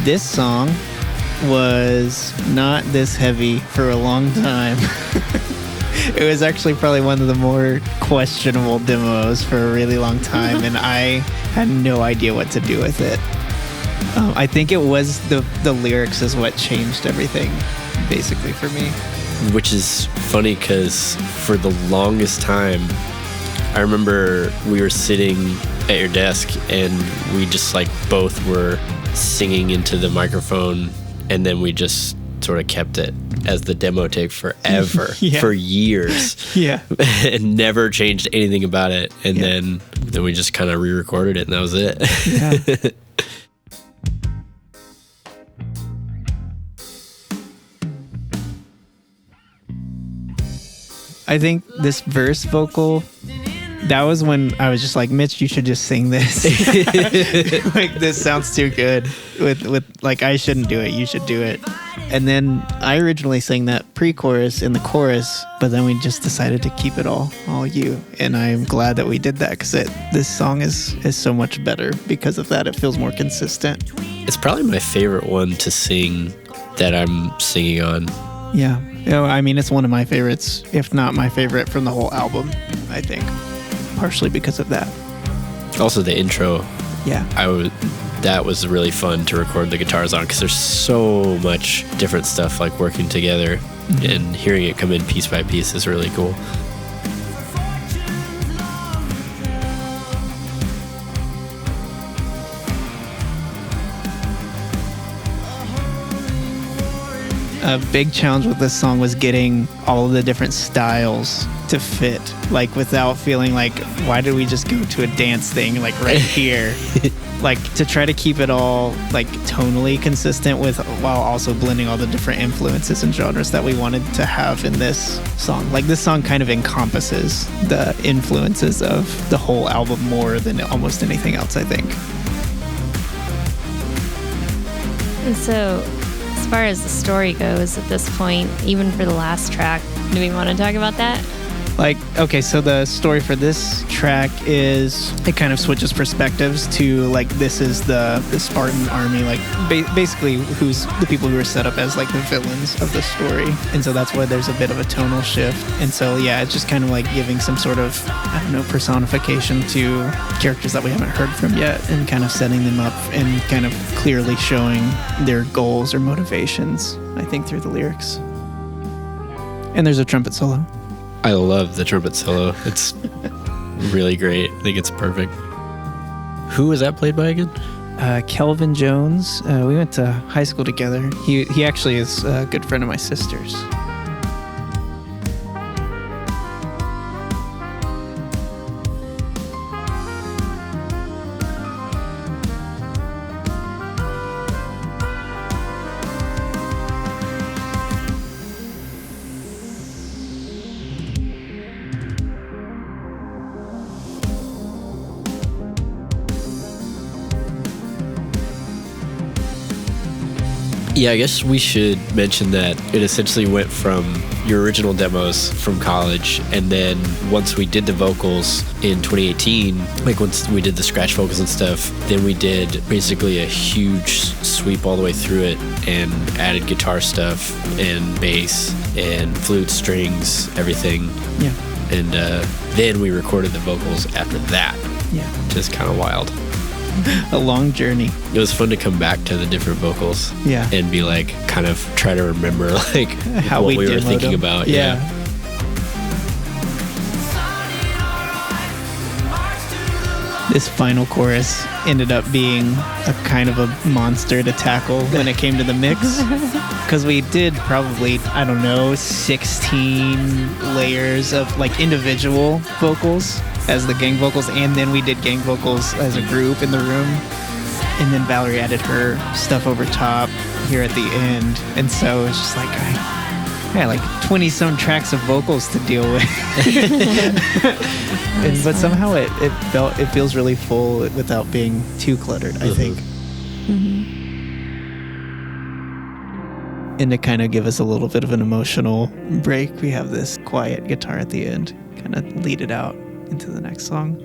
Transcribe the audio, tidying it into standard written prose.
This song was not this heavy for a long time. It was actually probably one of the more questionable demos for a really long time, and I had no idea what to do with it. I think it was the lyrics is what changed everything, basically, for me. Which is funny because for the longest time, I remember we were sitting at your desk and we just like both were singing into the microphone, and then we just sort of kept it as the demo take forever, for years. Yeah. And never changed anything about it. And then we just kind of re-recorded it, and that was it. Yeah. I think this verse vocal, that was when I was just like, Mitch, you should just sing this. Like, this sounds too good. With like, I shouldn't do it. You should do it. And then I originally sang that pre-chorus in the chorus, but then we just decided to keep it all you. And I'm glad that we did that, because this song is so much better because of that. It feels more consistent. It's probably my favorite one to sing that I'm singing on. Yeah. I mean, it's one of my favorites, if not my favorite from the whole album, I think. Partially because of that. Also the intro. Yeah. That was really fun to record the guitars on, because there's so much different stuff like working together, and hearing it come in piece by piece is really cool. A big challenge with this song was getting all of the different styles to fit, like without feeling like, why did we just go to a dance thing like right here? Like, to try to keep it all like tonally consistent while also blending all the different influences and genres that we wanted to have in this song. Like, this song kind of encompasses the influences of the whole album more than almost anything else, I think. And so, as far as the story goes at this point, even for the last track, do we want to talk about that? Like, okay, so the story for this track is it kind of switches perspectives to, like, this is the Spartan army, like basically who's the people who are set up as like the villains of the story. And so that's why there's a bit of a tonal shift. And so, yeah, it's just kind of like giving some sort of, I don't know, personification to characters that we haven't heard from yet, and kind of setting them up and kind of clearly showing their goals or motivations, I think, through the lyrics. And there's a trumpet solo. I love the trumpet solo. It's really great. I think it's perfect. Who was that played by again? Kelvin Jones. We went to high school together. He actually is a good friend of my sister's. Yeah, I guess we should mention that it essentially went from your original demos from college, and then once we did the vocals in 2018, like once we did the scratch vocals and stuff, then we did basically a huge sweep all the way through it and added guitar stuff and bass and flute, strings, everything. Yeah. And then we recorded the vocals after that. Yeah. Which is kind of wild. A long journey. It was fun to come back to the different vocals, and be like, kind of try to remember like how what we were thinking them. about. Yeah. This final chorus ended up being a kind of a monster to tackle when it came to the mix, because we did probably, I don't know, 16 layers of like individual vocals as the gang vocals, and then we did gang vocals as a group in the room, and then Valerie added her stuff over top here at the end. And so it's just like, I had like 20 some tracks of vocals to deal with. But somehow it feels really full without being too cluttered, I think. And to kind of give us a little bit of an emotional break, we have this quiet guitar at the end, kind of lead it out into the next song.